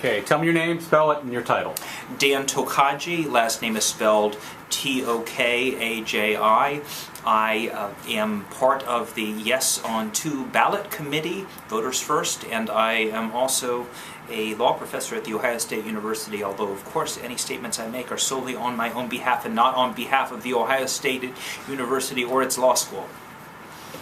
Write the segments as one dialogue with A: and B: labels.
A: Okay, tell me your name, spell it, and your title.
B: Dan Tokaji, last name is spelled Tokaji. I am part of the Yes on 2 ballot committee, Voters First, and I am also a law professor at The Ohio State University, although of course any statements I make are solely on my own behalf and not on behalf of The Ohio State University or its law school.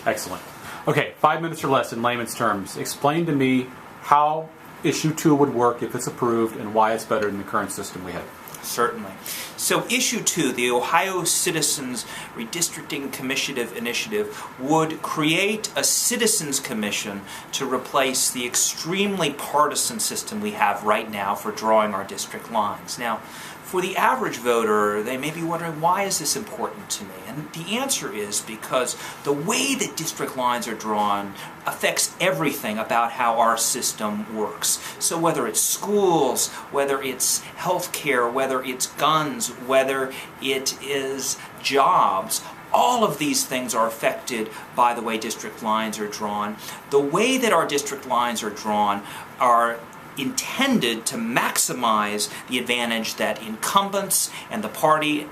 A: Excellent. Okay, 5 minutes or less in layman's terms. Explain to me how Issue 2 would work if it's approved and why it's better than the current system we have.
B: Certainly. So Issue 2, the Ohio Citizens Redistricting Initiative, would create a Citizens Commission to replace the extremely partisan system we have right now for drawing our district lines. Now, for the average voter, they may be wondering, why is this important to me? And the answer is because the way that district lines are drawn affects everything about how our system works. So whether it's schools, whether it's healthcare, whether it's guns, whether it is jobs, all of these things are affected by the way district lines are drawn. The way that our district lines are drawn are intended to maximize the advantage that incumbents and the party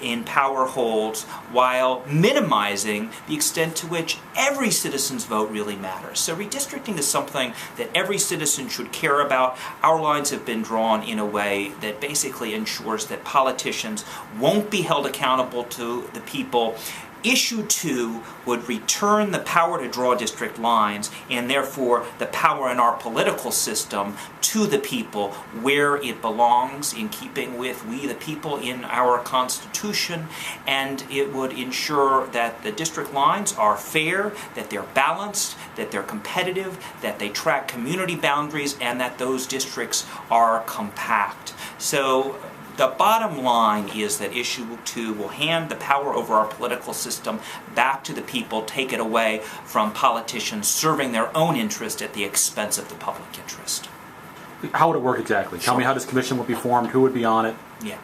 B: in power holds, while minimizing the extent to which every citizen's vote really matters. So redistricting is something that every citizen should care about. Our lines have been drawn in a way that basically ensures that politicians won't be held accountable to the people. Issue 2 would return the power to draw district lines, and therefore the power in our political system, to the people where it belongs, in keeping with we the people in our Constitution, and it would ensure that the district lines are fair, that they're balanced, that they're competitive, that they track community boundaries, and that those districts are compact. So the bottom line is that Issue 2 will hand the power over our political system back to the people, take it away from politicians serving their own interest at the expense of the public interest.
A: How would it work exactly? Tell me how this commission would be formed, who would be on it,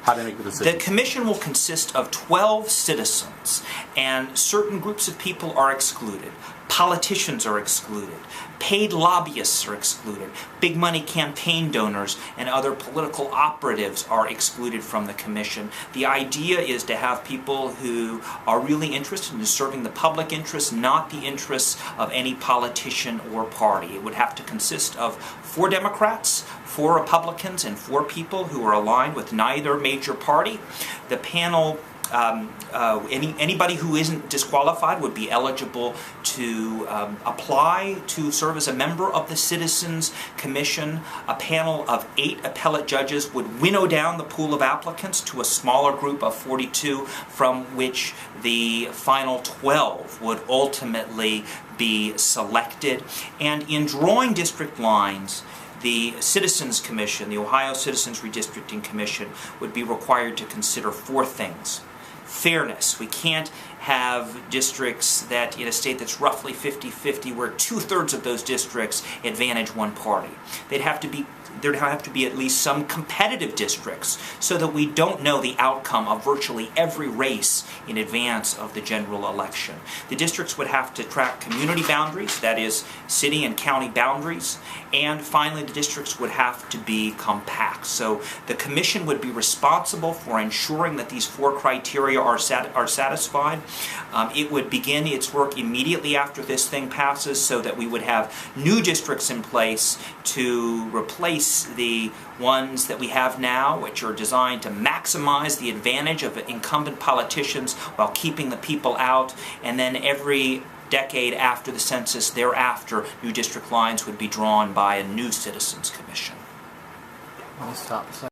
A: how do they make the decision?
B: The commission will consist of 12 citizens, and certain groups of people are excluded. Politicians are excluded. Paid lobbyists are excluded. Big money campaign donors and other political operatives are excluded from the commission. The idea is to have people who are really interested in serving the public interest, not the interests of any politician or party. It would have to consist of 4 Democrats, 4 Republicans, and 4 people who are aligned with neither major party. The panel, anybody who isn't disqualified would be eligible to apply to serve as a member of the Citizens Commission. A panel of 8 appellate judges would winnow down the pool of applicants to a smaller group of 42, from which the final 12 would ultimately be selected. And in drawing district lines, the Citizens Commission, the Ohio Citizens Redistricting Commission, would be required to consider 4 things. Fairness. We can't have districts that, in a state that's roughly 50-50, where 2/3 of those districts advantage one party. There'd have to be at least some competitive districts, so that we don't know the outcome of virtually every race in advance of the general election. The districts would have to track community boundaries, that is, city and county boundaries, and finally the districts would have to be compact. So the commission would be responsible for ensuring that these 4 criteria are satisfied. It would begin its work immediately after this thing passes, so that we would have new districts in place to replace the ones that we have now, which are designed to maximize the advantage of incumbent politicians while keeping the people out. And then every decade after the census thereafter, new district lines would be drawn by a new Citizens Commission.
A: I'll stop a second.